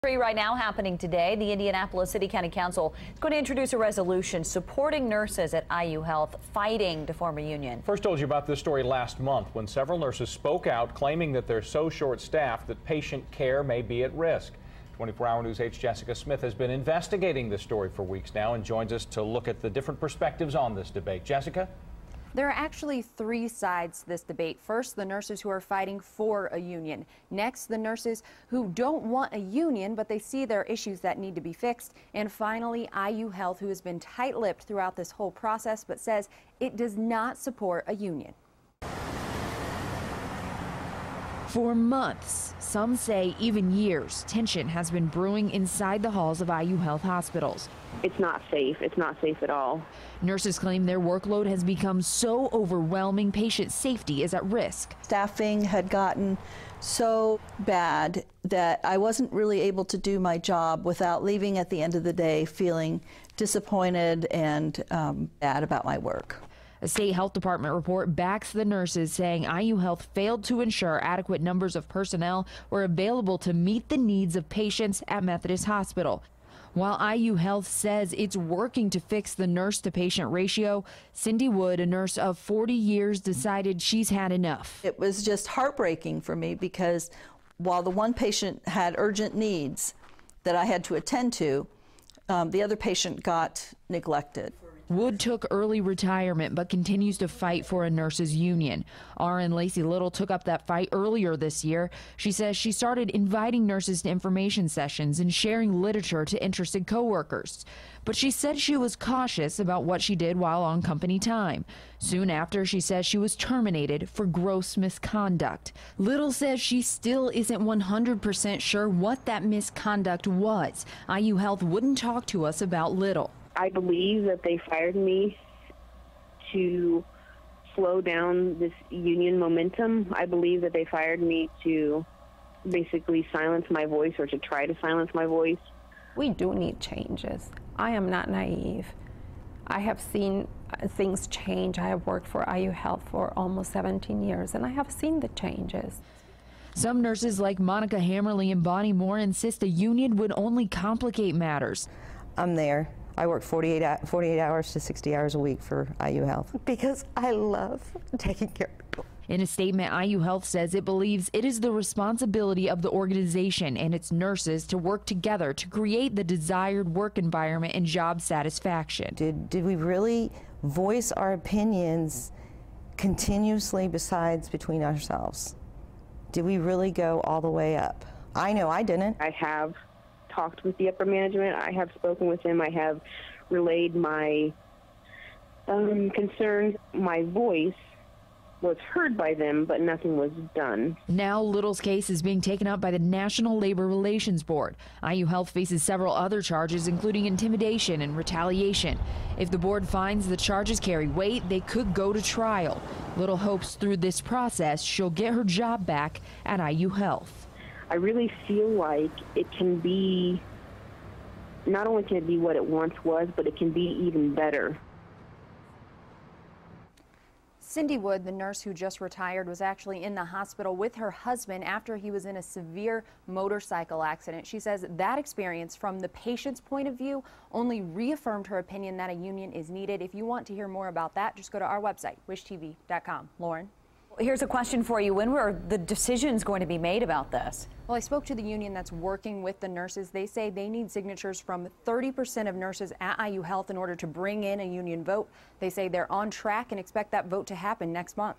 Right now happening today, the Indianapolis City County Council is going to introduce a resolution supporting nurses at IU Health fighting to form a union. First told you about this story last month when several nurses spoke out claiming that they're so short-staffed that patient care may be at risk. 24-Hour News 8's Jessica Smith has been investigating this story for weeks now and joins us to look at the different perspectives on this debate. Jessica? There are actually three sides to this debate. First, the nurses who are fighting for a union. Next, the nurses who don't want a union, but they see there are issues that need to be fixed. And finally, IU Health, who has been tight-lipped throughout this whole process, but says it does not support a union. For months, some say even years, tension has been brewing inside the halls of IU Health hospitals. It's not safe. It's not safe at all. Nurses claim their workload has become so overwhelming, patient safety is at risk. Staffing had gotten so bad that I wasn't really able to do my job without leaving at the end of the day feeling disappointed and bad about my work. A state health department report backs the nurses, saying IU Health failed to ensure adequate numbers of personnel were available to meet the needs of patients at Methodist Hospital. While IU Health says it's working to fix the nurse-to-patient ratio, Cindy Wood, a nurse of 40 years, decided she's had enough. It was just heartbreaking for me because while the one patient had urgent needs that I had to attend to, the other patient got neglected. Wood took early retirement but continues to fight for a nurses union. RN Lacey Little took up that fight earlier this year. She says she started inviting nurses to information sessions and sharing literature to interested coworkers. But she said she was cautious about what she did while on company time. Soon after, she says she was terminated for gross misconduct. Little says she still isn't 100% sure what that misconduct was. IU Health wouldn't talk to us about Little. I believe that they fired me to slow down this union momentum. I believe that they fired me to basically silence my voice or to try to silence my voice. We do need changes. I am not naive. I have seen things change. I have worked for IU Health for almost 17 years, and I have seen the changes. Some nurses like Monica Hammerly and Bonnie Moore insist a union would only complicate matters. I'm there. I work 48 hours to 60 hours a week for IU Health because I love taking care of people. In a statement, IU Health says it believes it is the responsibility of the organization and its nurses to work together to create the desired work environment and job satisfaction. Did we really voice our opinions continuously besides between ourselves? Did we really go all the way up? I know I didn't. I have talked with the upper management. I have spoken with them. I have relayed my concerns. My voice was heard by them, but nothing was done. Now Little's case is being taken up by the National Labor Relations Board. IU Health faces several other charges, including intimidation and retaliation. If the board finds the charges carry weight, they could go to trial. Little hopes through this process she'll get her job back at IU Health. I really feel like it can be, not only can it be what it once was, but it can be even better. Cindy Wood, the nurse who just retired, was actually in the hospital with her husband after he was in a severe motorcycle accident. She says that experience, from the patient's point of view, only reaffirmed her opinion that a union is needed. If you want to hear more about that, just go to our website, wishtv.com. Lauren? Here's a question for you. When were the decisions going to be made about this? Well, I spoke to the union that's working with the nurses. They say they need signatures from 30% of nurses at IU Health in order to bring in a union vote. They say they're on track and expect that vote to happen next month.